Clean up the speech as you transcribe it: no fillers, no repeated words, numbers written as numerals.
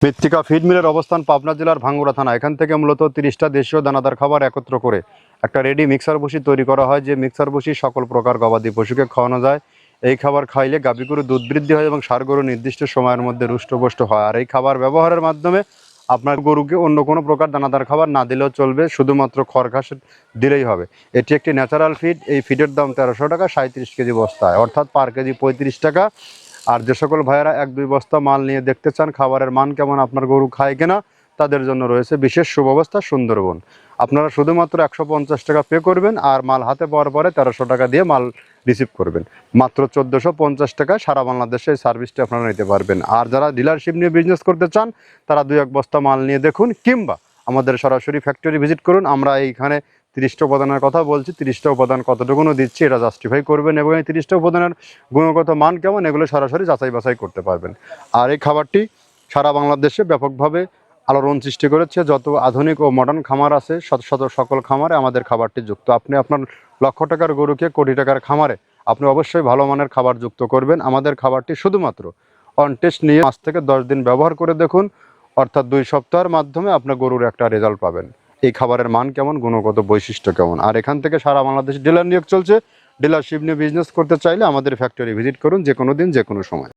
মৃত্তিকা ফিড মিলের অবস্থান পাবনা জেলার ভাঙ্গুড়া থানা। এখান থেকে মূলত 30টা দেশীয় দানাদার খাবার একত্র করে একটা রেডি মিক্সার বসি তৈরি করা হয়, যে মিক্সার বসি সকল প্রকার গবাদি পশুকে খাওয়ানো যায়। এই খাবার খাইলে গাভী গরু দুধ বৃদ্ধি হয় এবং ষাঁড় গরু নির্দিষ্ট সময়ের মধ্যে রুষ্টপুষ্ট হয়। আর এই খাবার ব্যবহারের মাধ্যমে আপনার গরুকে অন্য কোনো প্রকার দানাদার খাবার না দিলেও চলবে, শুধুমাত্র খড় ঘাস দিলেই হবে। এটি একটি ন্যাচারাল ফিড। এই ফিডের দাম 1300 টাকা 37 কেজি বস্তায়, অর্থাৎ পার কেজি 35 টাকা। আর যে সকল ভাইয়েরা 1-2 বস্তা মাল নিয়ে দেখতে চান খাবারের মান কেমন, আপনার গরু খায় কিনা, তাদের জন্য রয়েছে বিশেষ সুব্যবস্থা সুন্দরবন। আপনারা শুধুমাত্র 150 টাকা পে করবেন আর মাল হাতে পাওয়ার পরে 1300 টাকা দিয়ে মাল রিসিভ করবেন। মাত্র 1450 টাকায় সারা বাংলাদেশে এই সার্ভিসটি আপনারা নিতে পারবেন। আর যারা ডিলারশিপ নিয়ে বিজনেস করতে চান তারা 2-1 বস্তা মাল নিয়ে দেখুন, কিংবা আমাদের সরাসরি ফ্যাক্টরি ভিজিট করুন। আমরা এইখানে 30টা উপাদানের কথা বলছি, 30টা উপাদান কতটুকুনো দিচ্ছি এটা জাস্টিফাই করবেন এবং এই 30টা উপাদানের গুণগত মান কেমন এগুলো সরাসরি যাচাই বাছাই করতে পারবেন। আর এই খাবারটি সারা বাংলাদেশে ব্যাপকভাবে আলোড়ন সৃষ্টি করেছে। যত আধুনিক ও মডার্ন খামার আছে শত শত সকল খামারে আমাদের খাবারটি যুক্ত। আপনি আপনার লক্ষ টাকার গরুকে কোটি টাকার খামারে আপনি অবশ্যই ভালো মানের খাবার যুক্ত করবেন। আমাদের খাবারটি শুধুমাত্র অন টেস্ট নিয়ে 5 থেকে 10 দিন ব্যবহার করে দেখুন, অর্থাৎ 2 সপ্তাহের মাধ্যমে আপনার গরুর একটা রেজাল্ট পাবেন। এই খাবারের মান কেমন, গুণগত বৈশিষ্ট্য কেমন। আর এখান থেকে সারা বাংলাদেশ ডিলার নিয়োগ চলছে। ডিলারশিপ নিয়ে বিজনেস করতে চাইলে আমাদের ফ্যাক্টরি ভিজিট করুন, যে কোনো দিন যে কোনো সময়।